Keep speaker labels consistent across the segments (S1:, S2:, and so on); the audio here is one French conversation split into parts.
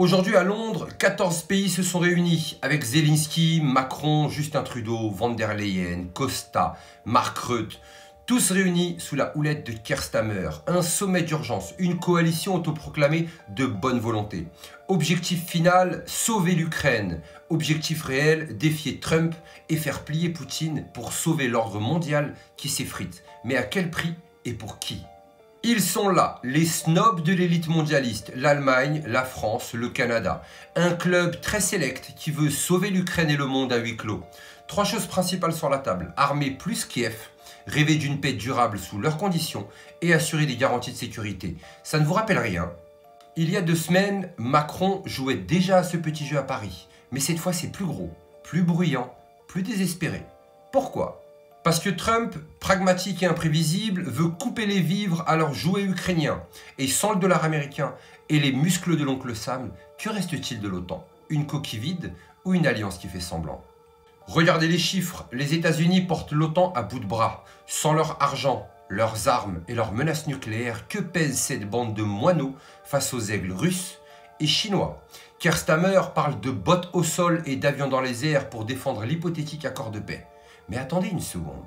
S1: Aujourd'hui à Londres, 14 pays se sont réunis avec Zelensky, Macron, Justin Trudeau, Von der Leyen, Costa, Mark Rutte, tous réunis sous la houlette de Keir Starmer. Un sommet d'urgence, une coalition autoproclamée de bonne volonté. Objectif final, sauver l'Ukraine. Objectif réel, défier Trump et faire plier Poutine pour sauver l'ordre mondial qui s'effrite. Mais à quel prix et pour qui ? Ils sont là, les snobs de l'élite mondialiste, l'Allemagne, la France, le Canada. Un club très sélect qui veut sauver l'Ukraine et le monde à huis clos. Trois choses principales sur la table, armer plus Kiev, rêver d'une paix durable sous leurs conditions et assurer des garanties de sécurité. Ça ne vous rappelle rien? Il y a 2 semaines, Macron jouait déjà à ce petit jeu à Paris. Mais cette fois c'est plus gros, plus bruyant, plus désespéré. Pourquoi ? Parce que Trump, pragmatique et imprévisible, veut couper les vivres à leurs jouets ukrainiens. Et sans le dollar américain et les muscles de l'oncle Sam, que reste-t-il de l'OTAN? Une coquille vide ou une alliance qui fait semblant? Regardez les chiffres, les États-Unis portent l'OTAN à bout de bras. Sans leur argent, leurs armes et leurs menaces nucléaires, que pèse cette bande de moineaux face aux aigles russes et chinois? Keir Starmer parle de bottes au sol et d'avions dans les airs pour défendre l'hypothétique accord de paix. Mais attendez une seconde.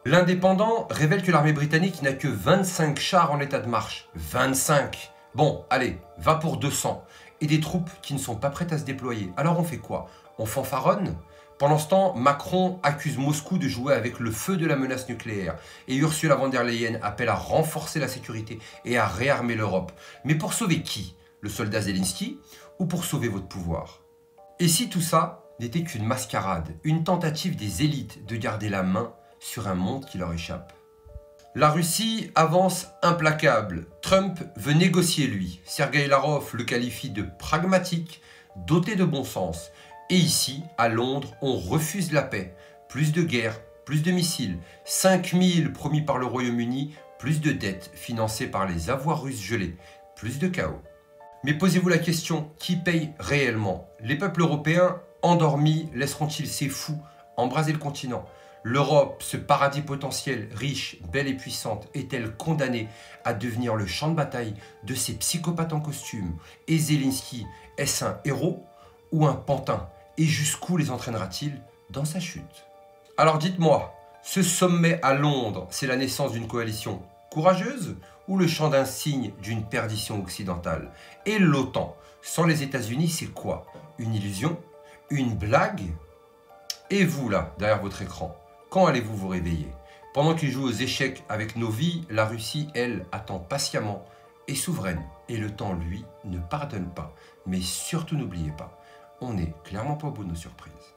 S1: L'Indépendant révèle que l'armée britannique n'a que 25 chars en état de marche. 25! Bon, allez, va pour 200. Et des troupes qui ne sont pas prêtes à se déployer. Alors on fait quoi? On fanfaronne? Pendant ce temps, Macron accuse Moscou de jouer avec le feu de la menace nucléaire. Et Ursula von der Leyen appelle à renforcer la sécurité et à réarmer l'Europe. Mais pour sauver qui? Le soldat Zelensky? Ou pour sauver votre pouvoir? Et si tout ça n'était qu'une mascarade, une tentative des élites de garder la main sur un monde qui leur échappe? La Russie avance implacable. Trump veut négocier lui. Sergueï Lavrov le qualifie de pragmatique, doté de bon sens. Et ici, à Londres, on refuse la paix. Plus de guerre, plus de missiles, 5000 promis par le Royaume-Uni, plus de dettes financées par les avoirs russes gelés, plus de chaos. Mais posez-vous la question, qui paye réellement? Les peuples européens endormis laisseront-ils ces fous embraser le continent? L'Europe, ce paradis potentiel, riche, belle et puissante, est-elle condamnée à devenir le champ de bataille de ces psychopathes en costume? Et Zelensky, est-ce un héros ou un pantin? Et jusqu'où les entraînera-t-il dans sa chute? Alors dites-moi, ce sommet à Londres, c'est la naissance d'une coalition courageuse ou le chant d'un signe d'une perdition occidentale? Et l'OTAN, sans les États-Unis, c'est quoi? Une illusion? Une blague? Et vous là, derrière votre écran, quand allez-vous vous réveiller? Pendant qu'ils jouent aux échecs avec nos vies, la Russie, elle, attend patiemment et souveraine. Et le temps, lui, ne pardonne pas. Mais surtout n'oubliez pas, on n'est clairement pas au bout de nos surprises.